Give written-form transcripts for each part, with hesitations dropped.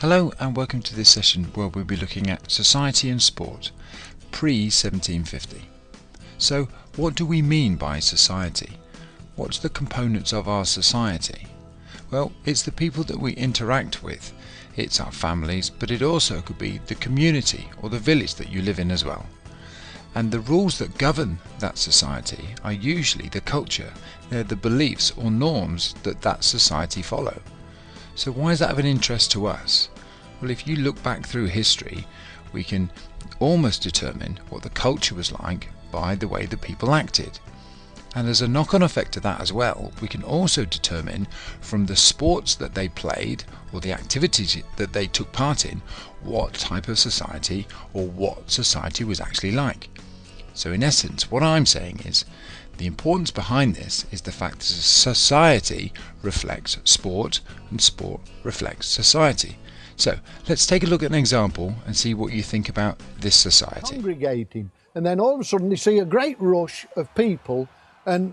Hello and welcome to this session where we'll be looking at society and sport pre-1750. So what do we mean by society? What's the components of our society? Well, it's the people that we interact with. It's our families, but it also could be the community or the village that you live in as well. And the rules that govern that society are usually the culture. They're the beliefs or norms that society follow. So why is that of an interest to us? Well, if you look back through history, we can almost determine what the culture was like by the way the people acted. And as a knock-on effect of that as well, we can also determine from the sports that they played or the activities that they took part in, what type of society or what society was actually like. So in essence, what I'm saying is the importance behind this is the fact that society reflects sport and sport reflects society. So let's take a look at an example and see what you think about this society. Congregating, and then all of a sudden they see a great rush of people and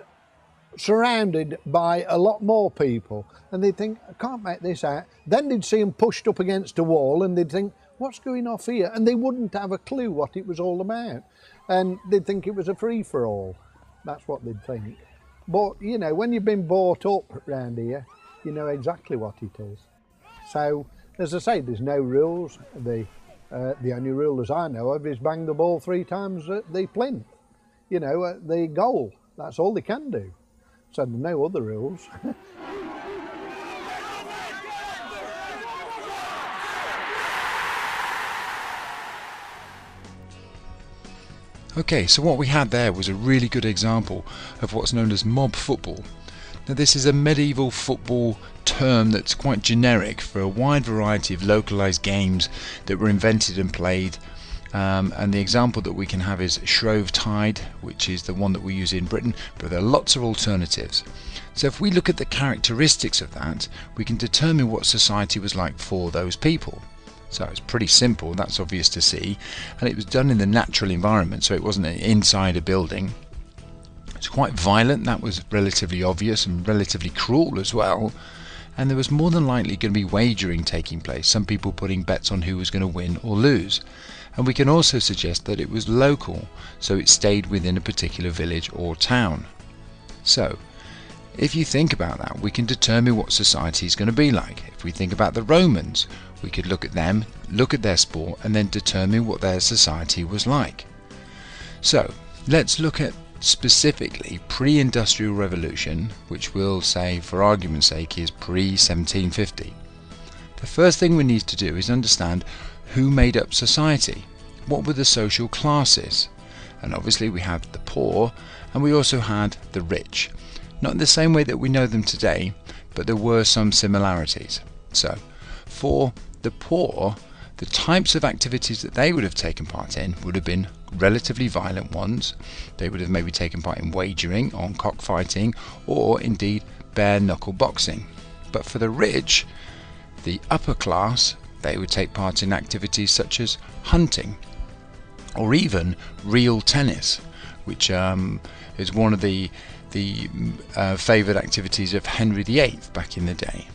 surrounded by a lot more people, and they'd think, I can't make this out. Then they'd see them pushed up against a wall and they'd think, what's going off here? And they wouldn't have a clue what it was all about, and they'd think it was a free-for-all. That's what they'd think. But you know, when you've been brought up round here, you know exactly what it is. So as I say, there's no rules. The only rule as I know of is bang the ball 3 times at the plinth, you know, at the goal. That's all they can do. So there's no other rules. Okay, so what we had there was a really good example of what's known as mob football. Now this is a medieval football term that's quite generic for a wide variety of localized games that were invented and played, and the example that we can have is Shrovetide, which is the one that we use in Britain, but there are lots of alternatives. So if we look at the characteristics of that, we can determine what society was like for those people. So it's pretty simple, that's obvious to see, and it was done in the natural environment, so it wasn't inside a building. It's quite violent, that was relatively obvious, and relatively cruel as well, and there was more than likely going to be wagering taking place, some people putting bets on who was going to win or lose. And we can also suggest that it was local, so it stayed within a particular village or town. So if you think about that, we can determine what society is going to be like. If we think about the Romans, we could look at them, look at their sport, and then determine what their society was like. So let's look at specifically pre-industrial revolution, which we'll say for argument's sake is pre-1750. The first thing we need to do is understand who made up society. What were the social classes? And obviously we had the poor, and we also had the rich. Not in the same way that we know them today, but there were some similarities. So for the poor, the types of activities that they would have taken part in would have been relatively violent ones. They would have maybe taken part in wagering, on cockfighting, or indeed bare knuckle boxing. But for the rich, the upper class, they would take part in activities such as hunting, or even real tennis, which is one of the favoured activities of Henry VIII back in the day.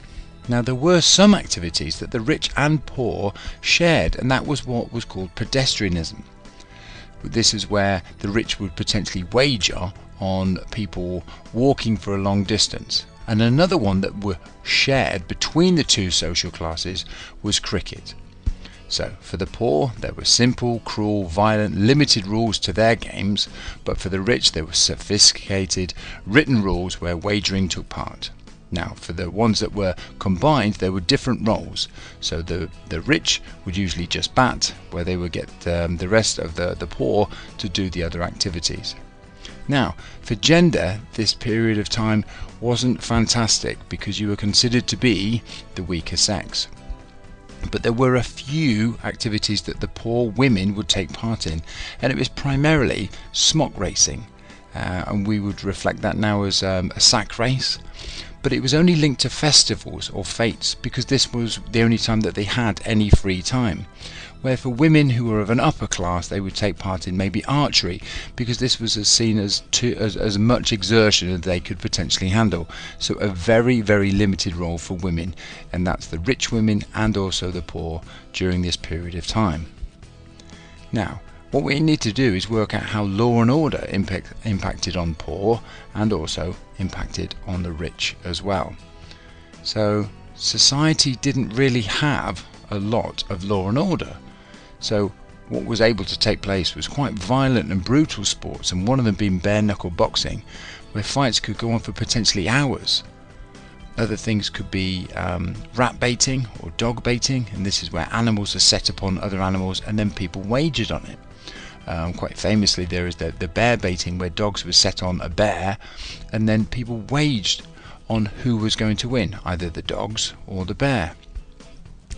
Now there were some activities that the rich and poor shared, and that was what was called pedestrianism. This is where the rich would potentially wager on people walking for a long distance. And another one that were shared between the two social classes was cricket. So for the poor there were simple, cruel, violent, limited rules to their games, but for the rich there were sophisticated, written rules where wagering took part. Now for the ones that were combined there were different roles. So the rich would usually just bat, where they would get the rest of the poor to do the other activities. Now for gender, this period of time wasn't fantastic because you were considered to be the weaker sex. But there were a few activities that the poor women would take part in, and it was primarily smock racing. and we would reflect that now as a sack race. But it was only linked to festivals or fetes because this was the only time that they had any free time. Where for women who were of an upper class, they would take part in maybe archery because this was seen as much exertion as they could potentially handle. So a very, very limited role for women, and that's the rich women and also the poor during this period of time. Now, what we need to do is work out how law and order impacted on poor and also impacted on the rich as well. So society didn't really have a lot of law and order. So what was able to take place was quite violent and brutal sports, and one of them being bare knuckle boxing, where fights could go on for potentially hours. Other things could be rat baiting or dog baiting, and this is where animals are set upon other animals and then people wagered on it. Quite famously, there is the bear baiting, where dogs were set on a bear and then people waged on who was going to win, either the dogs or the bear.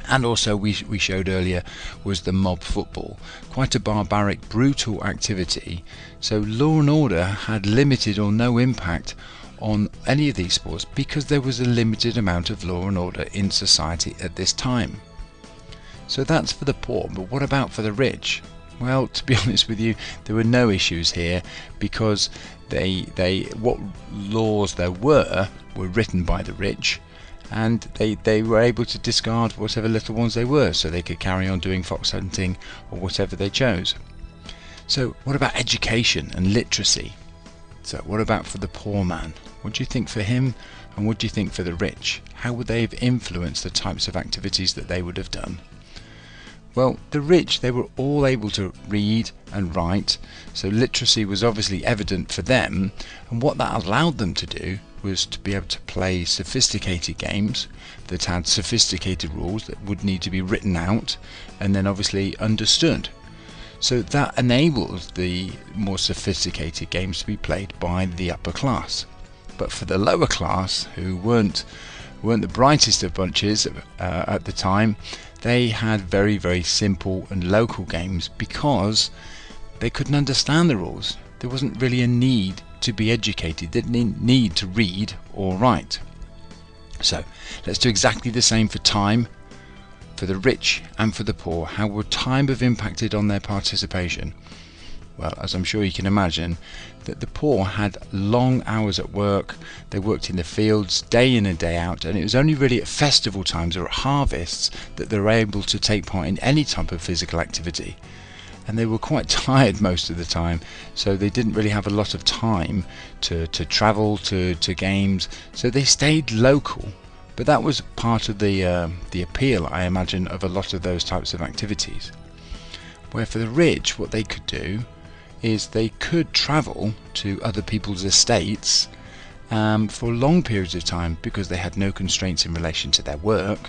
And also we showed earlier was the mob football, quite a barbaric, brutal activity. So law and order had limited or no impact on any of these sports because there was a limited amount of law and order in society at this time. So that's for the poor, but what about for the rich? Well, to be honest with you, there were no issues here because what laws there were written by the rich, and they were able to discard whatever little ones they were, so they could carry on doing fox hunting or whatever they chose. So what about education and literacy? So what about for the poor man? What do you think for him, and what do you think for the rich? How would they have influenced the types of activities that they would have done? Well, the rich, they were all able to read and write, so literacy was obviously evident for them, and what that allowed them to do was to be able to play sophisticated games that had sophisticated rules that would need to be written out and then obviously understood. So that enables the more sophisticated games to be played by the upper class. But for the lower class, who weren't the brightest of bunches at the time, they had very, very simple and local games because they couldn't understand the rules. There wasn't really a need to be educated. They didn't need to read or write. So let's do exactly the same for time, for the rich and for the poor. How would time have impacted on their participation? Well, as I'm sure you can imagine, that the poor had long hours at work. They worked in the fields day in and day out, and it was only really at festival times or at harvests that they were able to take part in any type of physical activity. And they were quite tired most of the time, so they didn't really have a lot of time to travel to games, so they stayed local. But that was part of the appeal, I imagine, of a lot of those types of activities. Where for the rich, what they could do is they could travel to other people's estates for long periods of time because they had no constraints in relation to their work.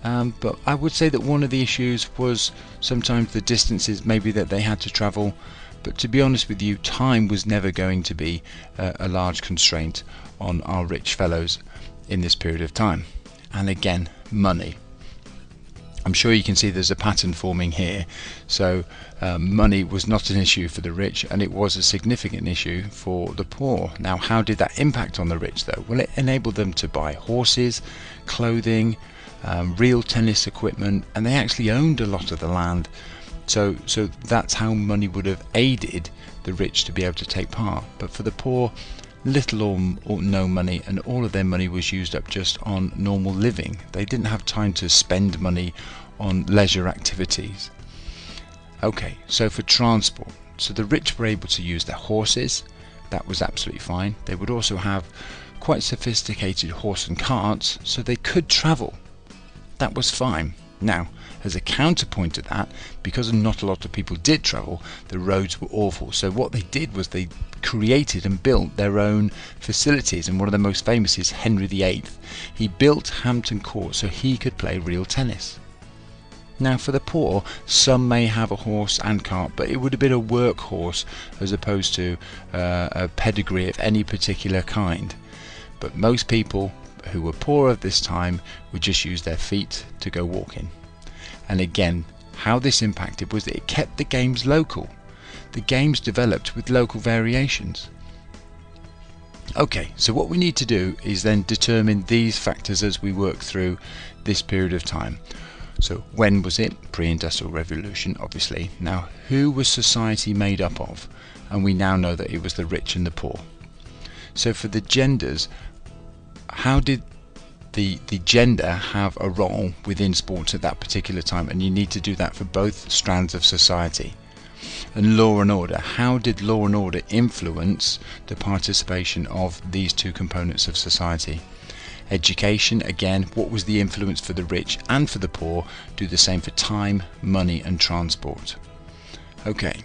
But I would say that one of the issues was sometimes the distances maybe that they had to travel, but to be honest with you, time was never going to be a large constraint on our rich fellows in this period of time. And again, money. I'm sure you can see there's a pattern forming here. So money was not an issue for the rich, and it was a significant issue for the poor. Now, how did that impact on the rich though? Well, it enabled them to buy horses, clothing, real tennis equipment, and they actually owned a lot of the land. So that's how money would have aided the rich to be able to take part. But for the poor, little or no money, and all of their money was used up just on normal living. They didn't have time to spend money on leisure activities. Okay, so for transport, so the rich were able to use their horses. That was absolutely fine. They would also have quite sophisticated horse and carts, so they could travel. That was fine. Now, as a counterpoint to that, because not a lot of people did travel, the roads were awful. So what they did was they created and built their own facilities, and one of the most famous is Henry VIII. He built Hampton Court so he could play real tennis. Now for the poor, some may have a horse and cart, but it would have been a workhorse as opposed to a pedigree of any particular kind. But most people who were poor at this time would just use their feet to go walking. And again, how this impacted was that it kept the games local. The games developed with local variations. Okay, so what we need to do is then determine these factors as we work through this period of time. So when was it? Pre-industrial revolution, obviously. Now, who was society made up of? And we now know that it was the rich and the poor. So for the genders, how did the gender have a role within sports at that particular time? And you need to do that for both strands of society. And law and order, how did law and order influence the participation of these two components of society? Education, again, what was the influence for the rich and for the poor? Do the same for time, money and transport. Okay,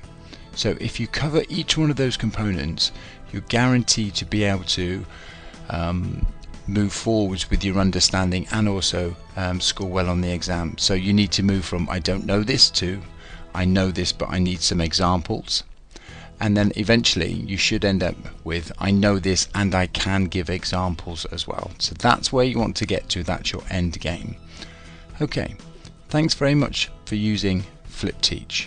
so if you cover each one of those components, you're guaranteed to be able to move forwards with your understanding and also score well on the exam. So you need to move from I don't know this to I know this but I need some examples. And then eventually you should end up with I know this and I can give examples as well. So that's where you want to get to, that's your end game. Okay, thanks very much for using FlipTeach.